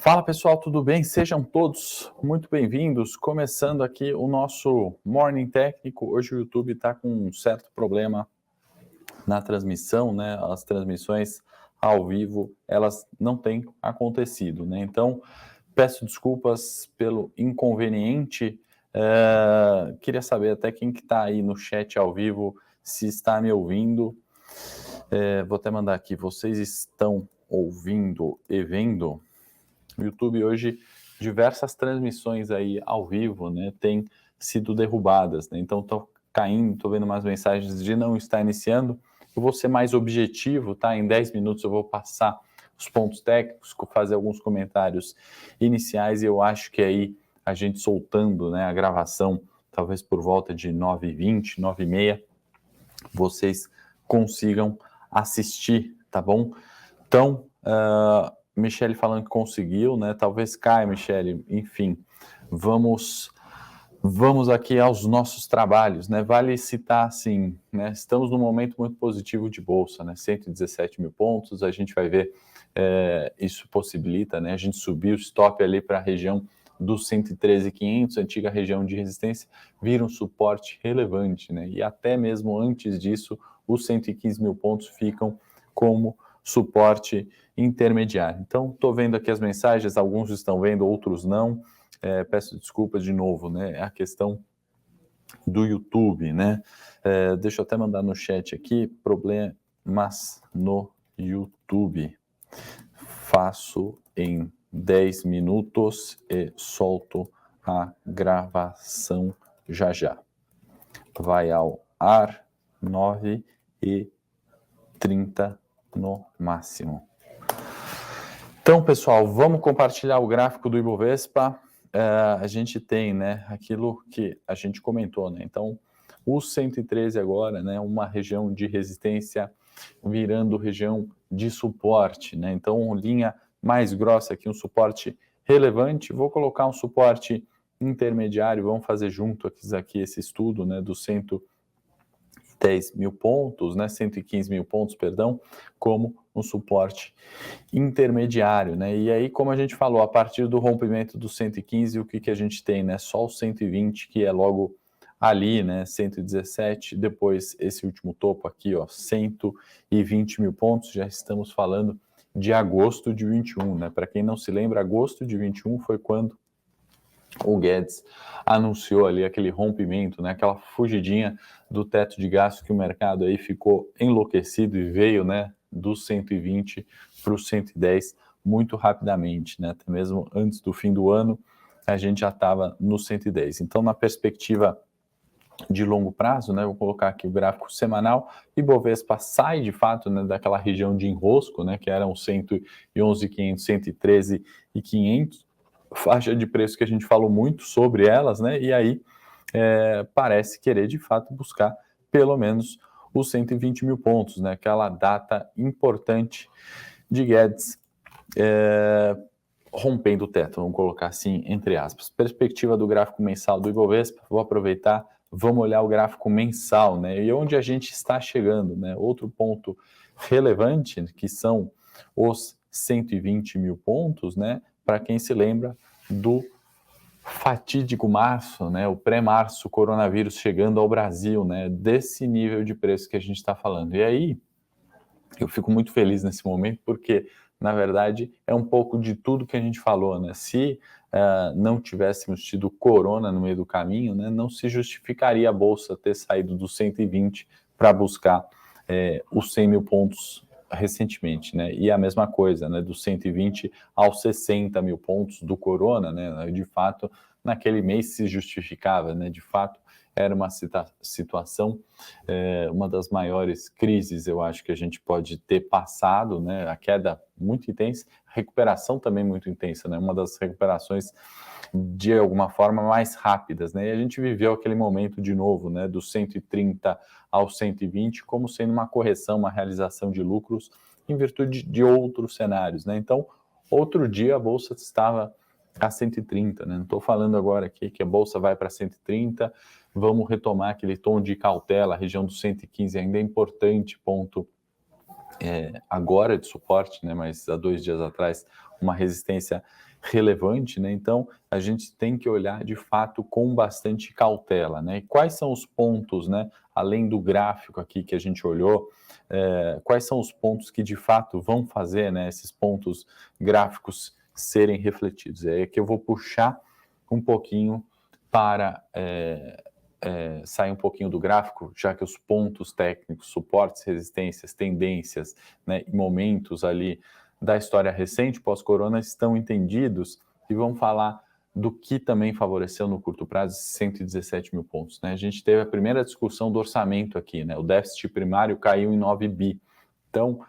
Fala pessoal, tudo bem? Sejam todos muito bem-vindos. Começando aqui o nosso Morning Técnico. Hoje o YouTube está com um certo problema na transmissão, né? As transmissões ao vivo, elas não têm acontecido, né? Então, peço desculpas pelo inconveniente. Queria saber até quem que está aí no chat ao vivo, se está me ouvindo. Vou até mandar aqui, vocês estão ouvindo e vendo? O YouTube hoje, diversas transmissões aí ao vivo, né, tem sido derrubadas, né? Então estou caindo, estou vendo umas mensagens de não estar iniciando. Eu vou ser mais objetivo, tá? Em 10 minutos eu vou passar os pontos técnicos, fazer alguns comentários iniciais e eu acho que aí a gente soltando, né, a gravação, talvez por volta de 9h20, 9h30, vocês consigam assistir, tá bom? Então, Michele falando que conseguiu, né? Talvez caia, Michele. Enfim, vamos aqui aos nossos trabalhos, né? Vale citar, assim, né? Estamos num momento muito positivo de bolsa, né? 117 mil pontos, a gente vai ver, isso possibilita, né? A gente subir o stop ali para a região dos 113.500, antiga região de resistência, vira um suporte relevante, né? E até mesmo antes disso, os 115 mil pontos ficam como suporte intermediário. Então, estou vendo aqui as mensagens, alguns estão vendo, outros não. Peço desculpas de novo, né? É a questão do YouTube, né? Deixa eu até mandar no chat aqui, problemas no YouTube. Faço em 10 minutos e solto a gravação já já. Vai ao ar 9h30 no máximo. Então, pessoal, vamos compartilhar o gráfico do Ibovespa. A gente tem, né, aquilo que a gente comentou, né? Então, o 113 agora, né, uma região de resistência virando região de suporte, né? Então, linha mais grossa aqui, um suporte relevante. Vou colocar um suporte intermediário, vamos fazer junto aqui esse estudo, né, do 110 mil pontos, né, 115 mil pontos, perdão, como um suporte intermediário, né? E aí, como a gente falou, a partir do rompimento do 115, o que a gente tem, né? Só o 120, que é logo ali, né? 117, depois esse último topo aqui, ó, 120 mil pontos, já estamos falando de agosto de 21, né? Para quem não se lembra, agosto de 21 foi quando o Guedes anunciou ali aquele rompimento, né, aquela fugidinha do teto de gasto que o mercado aí ficou enlouquecido e veio, né, dos 120 para os 110 muito rapidamente, né, até mesmo antes do fim do ano a gente já estava no 110. Então, na perspectiva de longo prazo, né, vou colocar aqui o gráfico semanal, Ibovespa sai de fato, né, daquela região de enrosco, né, que eram 111.500, 113.500, faixa de preço que a gente falou muito sobre elas, né? E aí parece querer de fato buscar pelo menos os 120 mil pontos, né? Aquela data importante de Guedes rompendo o teto, vamos colocar assim, entre aspas. Perspectiva do gráfico mensal do Ibovespa, vou aproveitar, vamos olhar o gráfico mensal, né? E onde a gente está chegando, né? Outro ponto relevante, que são os 120 mil pontos, né? Para quem se lembra do fatídico março, né, o pré-março, coronavírus chegando ao Brasil, né, desse nível de preço que a gente está falando. E aí, eu fico muito feliz nesse momento, porque, na verdade, é um pouco de tudo que a gente falou, né, se não tivéssemos tido corona no meio do caminho, né, não se justificaria a Bolsa ter saído dos 120 para buscar os 100 mil pontos recentemente, né? E a mesma coisa, né? Dos 120 aos 60 mil pontos do Corona, né? De fato, naquele mês se justificava, né? De fato, era uma situação, uma das maiores crises, eu acho, que a gente pode ter passado, né? A queda muito intensa, recuperação também muito intensa, né? Uma das recuperações de alguma forma mais rápidas, né? E a gente viveu aquele momento de novo, né? Dos 130 aos 120 como sendo uma correção, uma realização de lucros em virtude de outros cenários, né? Então, outro dia a bolsa estava a 130, né? Não estou falando agora aqui que a bolsa vai para 130, vamos retomar aquele tom de cautela, a região dos 115 ainda é importante, ponto agora de suporte, né? Mas há 2 dias atrás uma resistência relevante, né? Então, a gente tem que olhar, de fato, com bastante cautela, né? E quais são os pontos, né? Além do gráfico aqui que a gente olhou, quais são os pontos que, de fato, vão fazer, né, esses pontos gráficos serem refletidos? É que eu vou puxar um pouquinho para sair um pouquinho do gráfico, já que os pontos técnicos, suportes, resistências, tendências, né, e momentos ali da história recente, pós-corona, estão entendidos, e vamos falar do que também favoreceu no curto prazo 117 mil pontos. Né? A gente teve a primeira discussão do orçamento aqui, né? O déficit primário caiu em 9 bi. Então,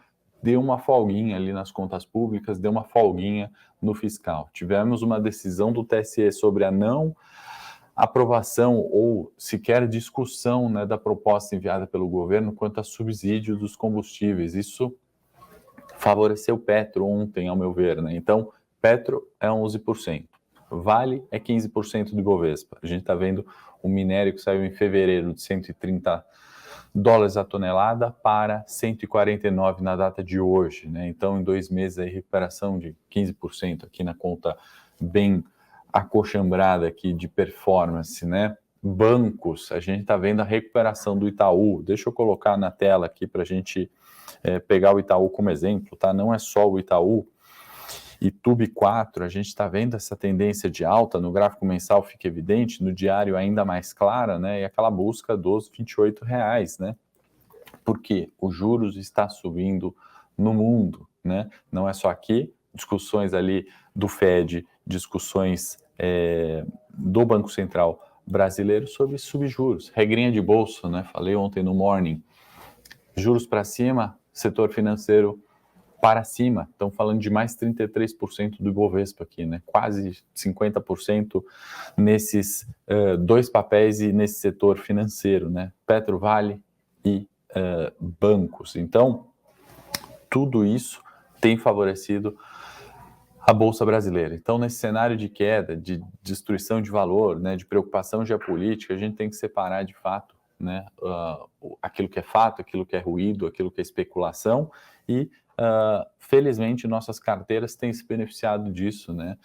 deu uma folguinha ali nas contas públicas, deu uma folguinha no fiscal. Tivemos uma decisão do TSE sobre a não aprovação ou sequer discussão, né, da proposta enviada pelo governo quanto a subsídio dos combustíveis. Isso favoreceu o Petro ontem, ao meu ver, né? Então, Petro é 11%, Vale é 15% do Ibovespa. A gente está vendo o minério que saiu em fevereiro de 130 dólares a tonelada para 149 na data de hoje, né? Então, em 2 meses, aí, recuperação de 15% aqui na conta bem acochambrada aqui de performance, né? Bancos, a gente está vendo a recuperação do Itaú. Deixa eu colocar na tela aqui para a gente pegar o Itaú como exemplo, tá? Não é só o Itaú. Itube 4, a gente está vendo essa tendência de alta, no gráfico mensal fica evidente, no diário ainda mais clara, né? E aquela busca dos R$28, né? Porque os juros está subindo no mundo, né? Não é só aqui, discussões ali do Fed, discussões do Banco Central brasileiro sobre subjuros, regrinha de bolso, né? Falei ontem no Morning, juros para cima, setor financeiro para cima, estão falando de mais 33% do Ibovespa aqui, né? Quase 50% nesses dois papéis e nesse setor financeiro, né? Petro, Vale e bancos. Então, tudo isso tem favorecido a Bolsa Brasileira. Então, nesse cenário de queda, de destruição de valor, né, de preocupação geopolítica, a gente tem que separar de fato, né, aquilo que é fato, aquilo que é ruído, aquilo que é especulação e felizmente, nossas carteiras têm se beneficiado disso, né?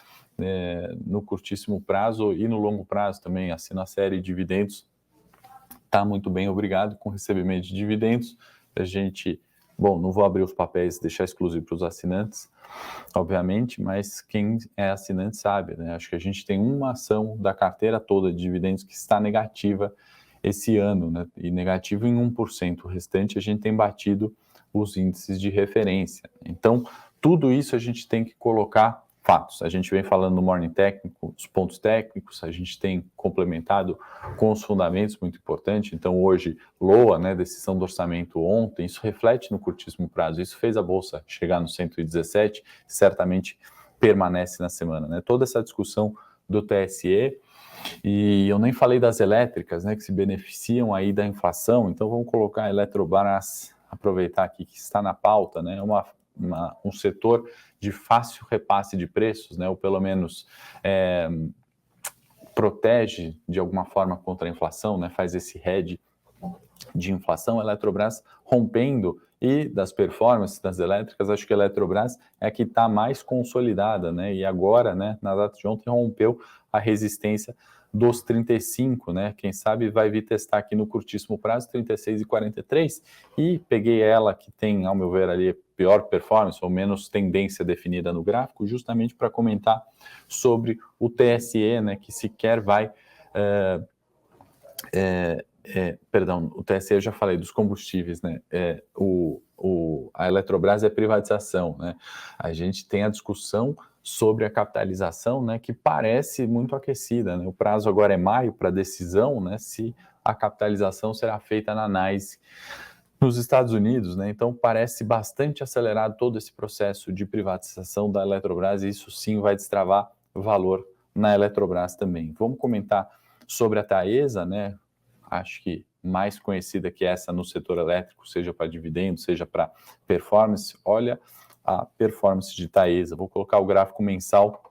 No curtíssimo prazo e no longo prazo também. Assino a série de dividendos, está muito bem, obrigado, com recebimento de dividendos. A gente, bom, não vou abrir os papéis, deixar exclusivo para os assinantes, obviamente, mas quem é assinante sabe, né? Acho que a gente tem uma ação da carteira toda de dividendos que está negativa esse ano, né? E negativo em 1%. O restante a gente tem batido os índices de referência. Então, tudo isso a gente tem que colocar fatos. A gente vem falando no Morning Técnico, os pontos técnicos, a gente tem complementado com os fundamentos, muito importante. Então, hoje, LOA, né, decisão do orçamento ontem, isso reflete no curtíssimo prazo. Isso fez a Bolsa chegar no 117, certamente permanece na semana, né? Toda essa discussão do TSE, e eu nem falei das elétricas, né, que se beneficiam aí da inflação. Então, vamos colocar a Eletrobras, aproveitar aqui que está na pauta, né, um setor de fácil repasse de preços, né, ou pelo menos protege de alguma forma contra a inflação, né, faz esse hedge de inflação. A Eletrobras rompendo, e das performances das elétricas, acho que a Eletrobras é a que está mais consolidada, né, e agora, né, na data de ontem, rompeu a resistência dos 35, né? Quem sabe vai vir testar aqui no curtíssimo prazo, 36 e 43, e peguei ela que tem, ao meu ver, ali pior performance ou menos tendência definida no gráfico, justamente para comentar sobre o TSE, né? Que sequer vai... perdão, o TSE eu já falei dos combustíveis, né? A Eletrobras é privatização, né? A gente tem a discussão sobre a capitalização, né, que parece muito aquecida, né? O prazo agora é maio para decisão, né, se a capitalização será feita na NYSE nos Estados Unidos, né? Então parece bastante acelerado todo esse processo de privatização da Eletrobras, e isso sim vai destravar valor na Eletrobras também. Vamos comentar sobre a Taesa, né? Acho que mais conhecida que essa no setor elétrico, seja para dividendo, seja para performance. Olha a performance de Taesa. Vou colocar o gráfico mensal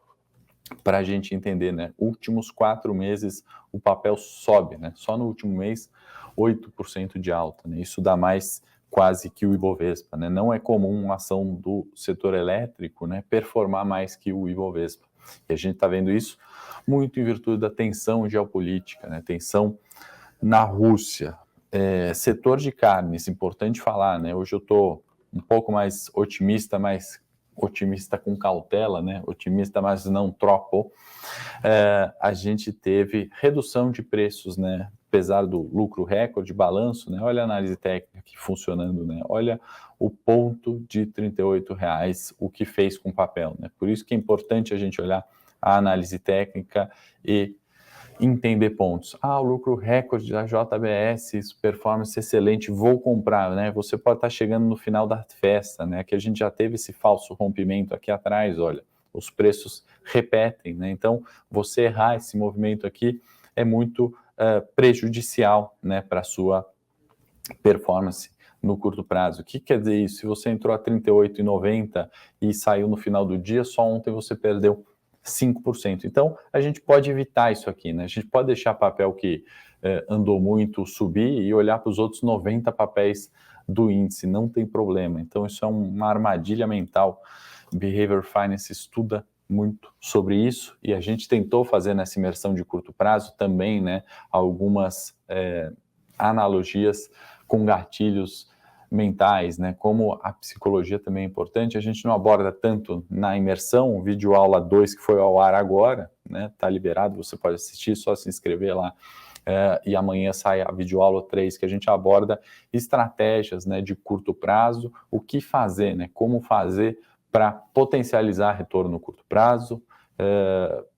para a gente entender, né? Últimos 4 meses o papel sobe, né? Só no último mês 8% de alta, né? Isso dá mais quase que o Ibovespa, né? Não é comum uma ação do setor elétrico, né, performar mais que o Ibovespa. E a gente está vendo isso muito em virtude da tensão geopolítica, né? Tensão na Rússia. Setor de carnes, importante falar, né? Hoje eu estou um pouco mais otimista com cautela, né? Otimista, mas não tropo. A gente teve redução de preços, né? Apesar do lucro recorde, balanço, né? Olha a análise técnica aqui funcionando, né? Olha o ponto de R$38, o que fez com o papel, né? Por isso que é importante a gente olhar a análise técnica e entender pontos. O lucro recorde da JBS, performance excelente, vou comprar, né? Você pode estar chegando no final da festa, né? Que a gente já teve esse falso rompimento aqui atrás, olha, os preços repetem, né? Então, você errar esse movimento aqui é muito prejudicial, né, para a sua performance no curto prazo. O que quer dizer isso? Se você entrou a 38,90 e saiu no final do dia, só ontem você perdeu 5%. Então, a gente pode evitar isso aqui, né? A gente pode deixar papel que andou muito subir e olhar para os outros 90 papéis do índice, não tem problema. Então, isso é uma armadilha mental. Behavior Finance estuda muito sobre isso e a gente tentou fazer nessa imersão de curto prazo também, né, algumas analogias com gatilhos mentais, né, como a psicologia também é importante. A gente não aborda tanto na imersão, o vídeo aula 2 que foi ao ar agora, né, tá liberado, você pode assistir, só se inscrever lá, e amanhã sai a videoaula 3, que a gente aborda estratégias, né, de curto prazo, o que fazer, né, como fazer para potencializar retorno no curto prazo,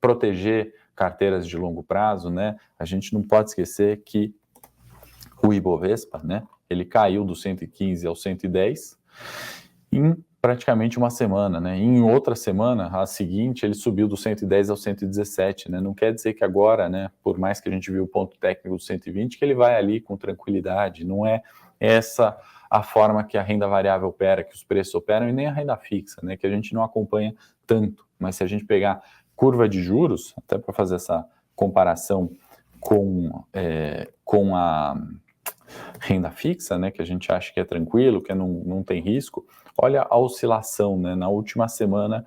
proteger carteiras de longo prazo, né, a gente não pode esquecer que o Ibovespa, né, ele caiu do 115 ao 110 em praticamente uma semana, né? Em outra semana, a seguinte, ele subiu do 110 ao 117, né? Não quer dizer que agora, né, por mais que a gente viu o ponto técnico do 120, que ele vai ali com tranquilidade. Não é essa a forma que a renda variável opera, que os preços operam, e nem a renda fixa, né, que a gente não acompanha tanto. Mas se a gente pegar curva de juros, até para fazer essa comparação com a renda fixa, né, que a gente acha que é tranquilo, que não tem risco, olha a oscilação, né, na última semana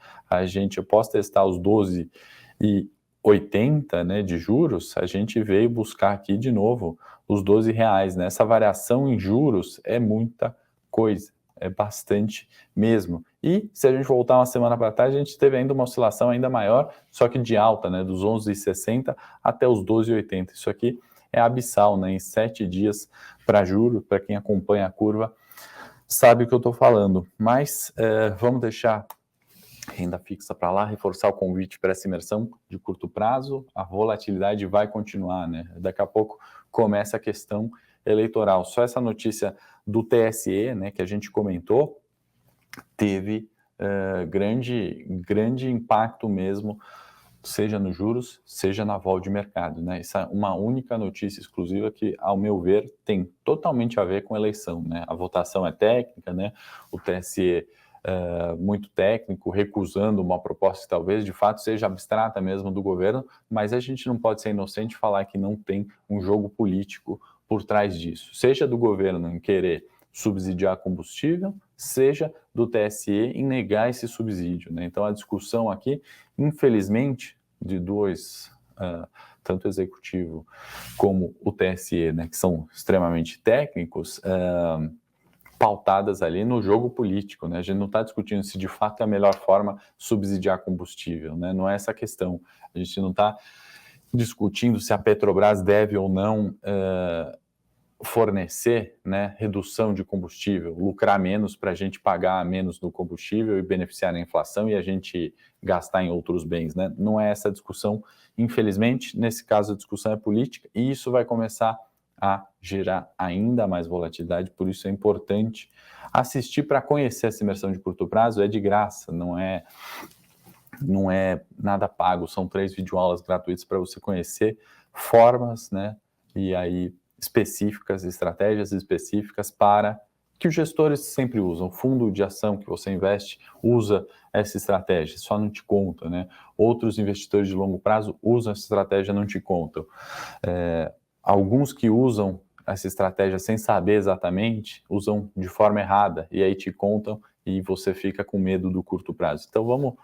eu posso testar os 12,80, né, de juros, a gente veio buscar aqui de novo os R$12, né, essa variação em juros é muita coisa, é bastante mesmo. E se a gente voltar uma semana para trás, a gente teve ainda uma oscilação ainda maior, só que de alta, né, dos 11,60 até os 12,80, isso aqui é abissal, né, em 7 dias para juros, para quem acompanha a curva, sabe o que eu estou falando. Mas vamos deixar renda fixa para lá, reforçar o convite para essa imersão de curto prazo, a volatilidade vai continuar, né? Daqui a pouco começa a questão eleitoral. Só essa notícia do TSE, né, que a gente comentou, teve grande impacto mesmo, seja nos juros, seja na vol de mercado, né? Essa é uma única notícia exclusiva que, ao meu ver, tem totalmente a ver com eleição, né? A votação é técnica, né? O TSE muito técnico, recusando uma proposta que talvez de fato seja abstrata mesmo do governo, mas a gente não pode ser inocente e falar que não tem um jogo político por trás disso, seja do governo em querer subsidiar combustível, seja do TSE em negar esse subsídio, né? Então a discussão aqui, infelizmente, de dois, tanto o executivo como o TSE, né, que são extremamente técnicos, pautadas ali no jogo político, né? A gente não está discutindo se de fato é a melhor forma subsidiar combustível, né? Não é essa a questão. A gente não está discutindo se a Petrobras deve ou não fornecer, né, redução de combustível, lucrar menos para a gente pagar menos no combustível e beneficiar na inflação e a gente gastar em outros bens, né? Não é essa a discussão, infelizmente. Nesse caso a discussão é política e isso vai começar a gerar ainda mais volatilidade, por isso é importante assistir para conhecer essa imersão de curto prazo, é de graça, não é nada pago, são 3 videoaulas gratuitas para você conhecer formas, né, e aí específicas, estratégias específicas para que os gestores sempre usam. O fundo de ação que você investe usa essa estratégia, só não te conta, né? Outros investidores de longo prazo usam essa estratégia, não te contam. Alguns que usam essa estratégia sem saber exatamente, usam de forma errada, e aí te contam e você fica com medo do curto prazo. Então vamos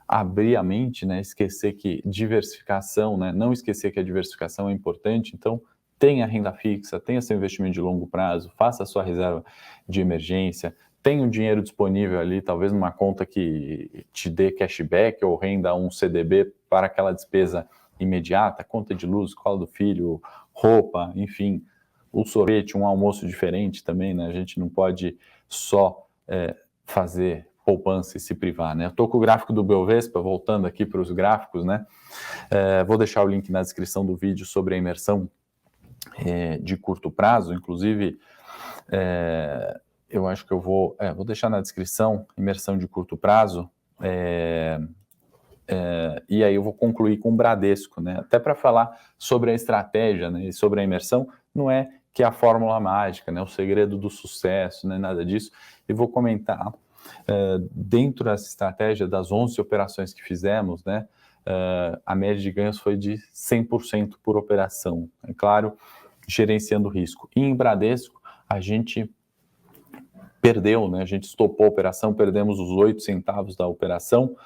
abrir a mente, né? Esquecer que diversificação, né? Não esquecer que a diversificação é importante, então tenha renda fixa, tenha seu investimento de longo prazo, faça a sua reserva de emergência, tenha o dinheiro disponível ali, talvez numa conta que te dê cashback ou renda um CDB para aquela despesa imediata, conta de luz, escola do filho, roupa, enfim, o sorvete, um almoço diferente também, né? A gente não pode só fazer poupança e se privar, né? Eu tô com o gráfico do Bovespa, voltando aqui para os gráficos, né? Vou deixar o link na descrição do vídeo sobre a imersão de curto prazo, inclusive eu acho que eu vou deixar na descrição, imersão de curto prazo, e aí eu vou concluir com o Bradesco, né? Até para falar sobre a estratégia, né? E sobre a imersão, não é que é a fórmula mágica, né? O segredo do sucesso, né? Nada disso. E vou comentar dentro dessa estratégia das 11 operações que fizemos, né? A média de ganhos foi de 100% por operação. É claro, gerenciando o risco. E em Bradesco, a gente perdeu, né? A gente estopou a operação, perdemos os 8 centavos da operação,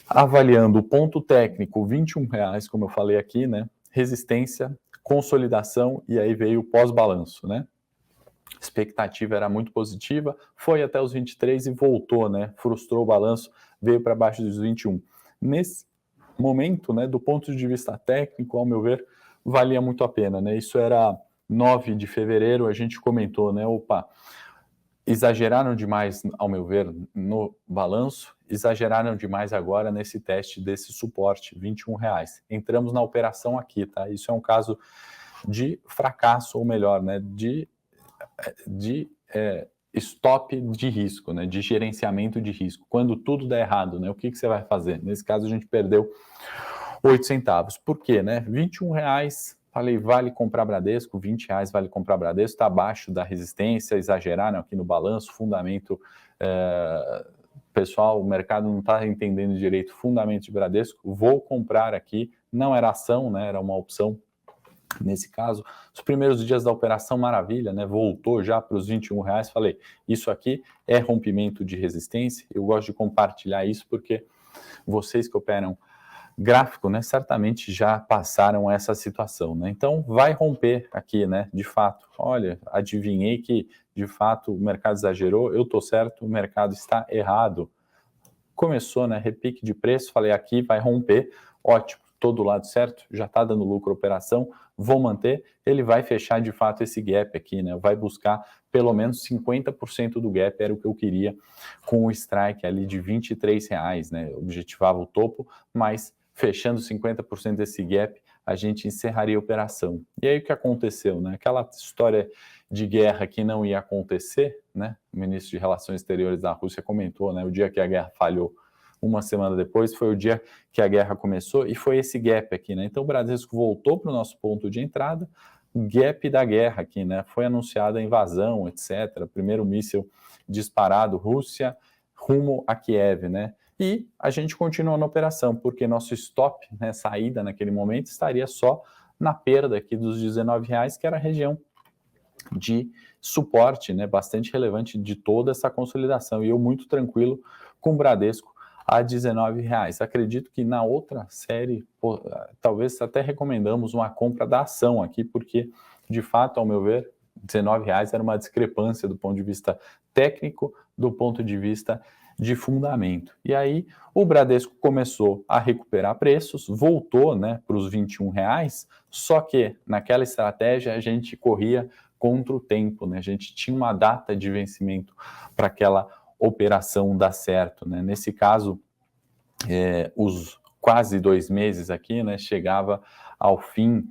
avaliando o ponto técnico, R$21, como eu falei aqui, né? Resistência, consolidação, e aí veio o pós-balanço, né? A expectativa era muito positiva, foi até os 23 e voltou, né? Frustrou o balanço, veio para baixo dos 21. Nesse momento, né, do ponto de vista técnico, ao meu ver, valia muito a pena, né? Isso era 9 de fevereiro, a gente comentou, né? Opa, exageraram demais, ao meu ver, no balanço, exageraram demais agora nesse teste desse suporte, R$21. Entramos na operação aqui, tá? Isso é um caso de fracasso, ou melhor, né? De stop de risco, né? De gerenciamento de risco. Quando tudo der errado, né? O que você vai fazer? Nesse caso, a gente perdeu 8 centavos. Por quê, né? R$21, falei, vale comprar Bradesco, R$20 vale comprar Bradesco, está abaixo da resistência, exageraram aqui no balanço, fundamento, pessoal, o mercado não está entendendo direito fundamento de Bradesco, vou comprar aqui, não era ação, né? Era uma opção. Nesse caso, os primeiros dias da operação, maravilha, né? Voltou já para os R$21. Falei, isso aqui é rompimento de resistência. Eu gosto de compartilhar isso porque vocês que operam gráfico, né? Certamente já passaram essa situação, né? Então, vai romper aqui, né? De fato, olha, adivinhei que de fato o mercado exagerou. Eu estou certo, o mercado está errado. Começou, né? Repique de preço. Falei, aqui vai romper. Ótimo. Todo lado certo, já está dando lucro a operação, vou manter, ele vai fechar de fato esse gap aqui, né? Vai buscar pelo menos 50% do gap, era o que eu queria com o strike ali de R$23, né? Objetivava o topo, mas fechando 50% desse gap, a gente encerraria a operação. E aí o que aconteceu, né? Aquela história de guerra que não ia acontecer, né? O ministro de Relações Exteriores da Rússia comentou, né? O dia que a guerra falhou, uma semana depois, foi o dia que a guerra começou e foi esse gap aqui, né? Então o Bradesco voltou para o nosso ponto de entrada, gap da guerra aqui, né? Foi anunciada a invasão, etc. Primeiro míssil disparado, Rússia rumo a Kiev, né? E a gente continua na operação, porque nosso stop, né, saída naquele momento, estaria só na perda aqui dos R$19, que era a região de suporte, né, bastante relevante de toda essa consolidação. E eu muito tranquilo com o Bradesco a R$19. Acredito que na outra série, talvez até recomendamos uma compra da ação aqui, porque, de fato, ao meu ver, R$19 era uma discrepância do ponto de vista técnico, do ponto de vista de fundamento. E aí o Bradesco começou a recuperar preços, voltou, né, para os R$21, só que naquela estratégia a gente corria contra o tempo, né? A gente tinha uma data de vencimento para aquela operação dar certo, né? Nesse caso, os quase 2 meses aqui, né, chegava ao fim,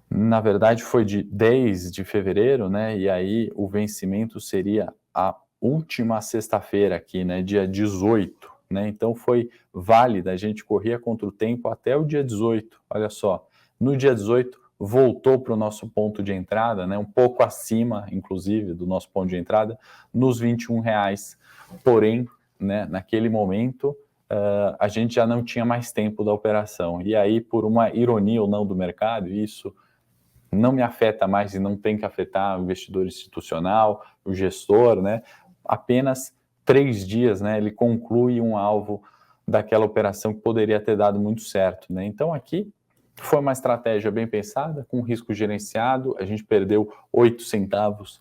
na verdade foi de 10 de fevereiro, né, e aí o vencimento seria a última sexta-feira aqui, né, dia 18, né, então foi válida, a gente corria contra o tempo até o dia 18, olha só, no dia 18 voltou para o nosso ponto de entrada, né, um pouco acima, inclusive, do nosso ponto de entrada, nos R$21, porém, né, naquele momento, a gente já não tinha mais tempo da operação, e aí, por uma ironia ou não do mercado, isso não me afeta mais e não tem que afetar o investidor institucional, o gestor, né? Apenas 3 dias, né? Ele conclui um alvo daquela operação que poderia ter dado muito certo, né? Então aqui foi uma estratégia bem pensada, com risco gerenciado, a gente perdeu 8 centavos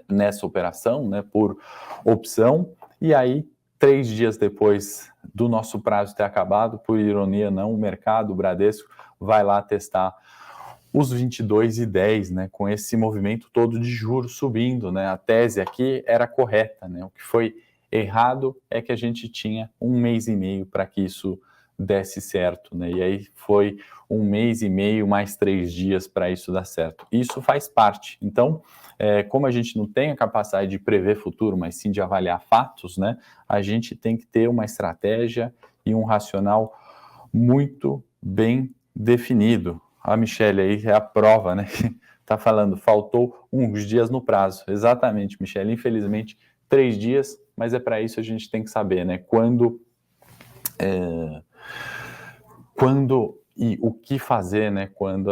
nessa operação, né, por opção, e aí 3 dias depois do nosso prazo ter acabado, por ironia não, o mercado, o Bradesco, vai lá testar os 22,10, né, com esse movimento todo de juros subindo, né, a tese aqui era correta, né, o que foi errado é que a gente tinha 1 mês e meio para que isso desse certo, né, e aí foi 1 mês e meio mais 3 dias para isso dar certo. Isso faz parte, então, como a gente não tem a capacidade de prever futuro, mas sim de avaliar fatos, né, a gente tem que ter uma estratégia e um racional muito bem definido. A Michelle aí é a prova, né? Tá falando, faltou uns dias no prazo. Exatamente, Michelle. Infelizmente, 3 dias, mas é para isso a gente tem que saber, né? Quando e o que fazer, né? Quando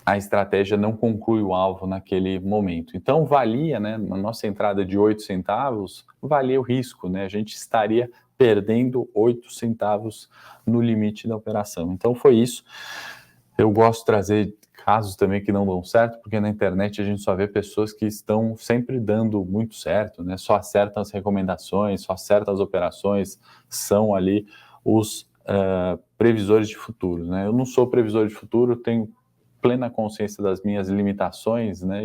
a estratégia não conclui o alvo naquele momento. Então, valia, né? Na nossa entrada de 8 centavos, valia o risco, né? A gente estaria perdendo 8 centavos no limite da operação. Então, foi isso. Eu gosto de trazer casos também que não dão certo, porque na internet a gente só vê pessoas que estão sempre dando muito certo, né? Só acertam as recomendações, só acertam as operações, são ali os previsores de futuro, né? Eu não sou previsor de futuro, tenho plena consciência das minhas limitações, né?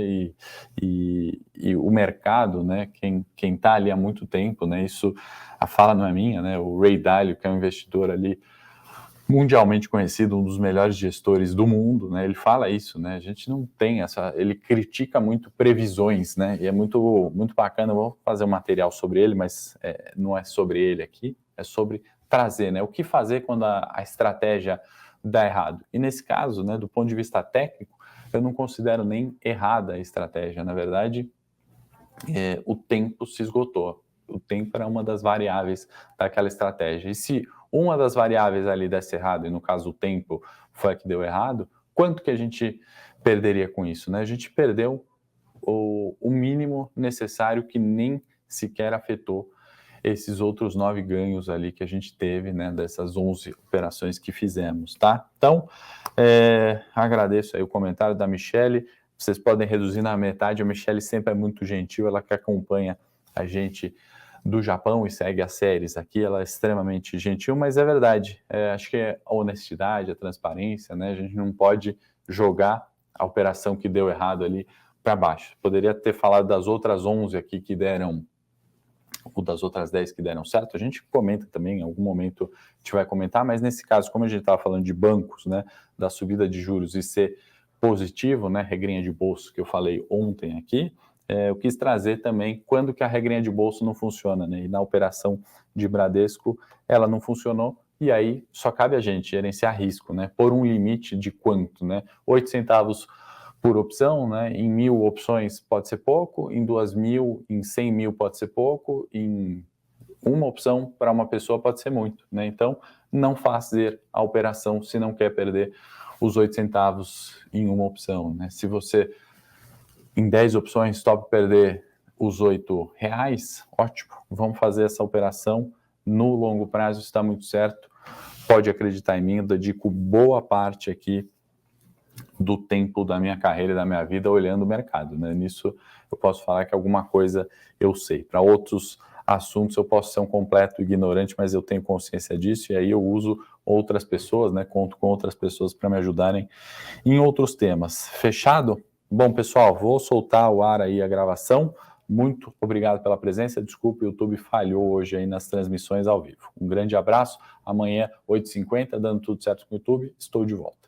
E o mercado, né? Quem está ali há muito tempo, né? Isso, a fala não é minha, né? O Ray Dalio, que é um investidor ali mundialmente conhecido, um dos melhores gestores do mundo, né? Ele fala isso, né? A gente não tem ele critica muito previsões, né? E é muito bacana. Eu vou fazer um material sobre ele, mas não é sobre ele aqui, é sobre trazer, né? O que fazer quando a estratégia dá errado. E nesse caso, né, do ponto de vista técnico, eu não considero nem errada a estratégia. Na verdade, o tempo se esgotou. O tempo era uma das variáveis daquela estratégia. E se uma das variáveis ali desse errado, e no caso o tempo foi a que deu errado, quanto que a gente perderia com isso, né? A gente perdeu o mínimo necessário, que nem sequer afetou esses outros 9 ganhos ali que a gente teve, né, dessas 11 operações que fizemos, tá? Então, agradeço aí o comentário da Michelle. Vocês podem reduzir na metade, a Michelle sempre é muito gentil, ela que acompanha a gente do Japão e segue as séries aqui, ela é extremamente gentil, mas é verdade, acho que é a honestidade, a transparência, né? A gente não pode jogar a operação que deu errado ali para baixo. Poderia ter falado das outras 11 aqui que deram, ou das outras 10 que deram certo, a gente comenta também, em algum momento a gente vai comentar, mas nesse caso, como a gente estava falando de bancos, né, da subida de juros e ser positivo, né, regrinha de bolso que eu falei ontem aqui, eu quis trazer também quando que a regrinha de bolso não funciona, né, e na operação de Bradesco ela não funcionou, e aí só cabe a gente gerenciar risco, né, por um limite de quanto, né, 8 centavos por opção, né? Em 1.000 opções pode ser pouco, em 2.000, em 100.000 pode ser pouco, em uma opção para uma pessoa pode ser muito, né? Então, não fazer a operação se não quer perder os 8 centavos em uma opção, né? Se você, em 10 opções, topa perder os R$8, ótimo, vamos fazer essa operação no longo prazo, está muito certo, pode acreditar em mim, eu dedico boa parte aqui do tempo da minha carreira e da minha vida olhando o mercado, né? Nisso eu posso falar que alguma coisa eu sei. Para outros assuntos eu posso ser um completo ignorante, mas eu tenho consciência disso e aí eu uso outras pessoas, né? Conto com outras pessoas para me ajudarem em outros temas. Fechado? Bom, pessoal, vou soltar o ar aí a gravação. Muito obrigado pela presença. Desculpe, o YouTube falhou hoje aí nas transmissões ao vivo. Um grande abraço. Amanhã, 8h50, dando tudo certo com o YouTube, estou de volta.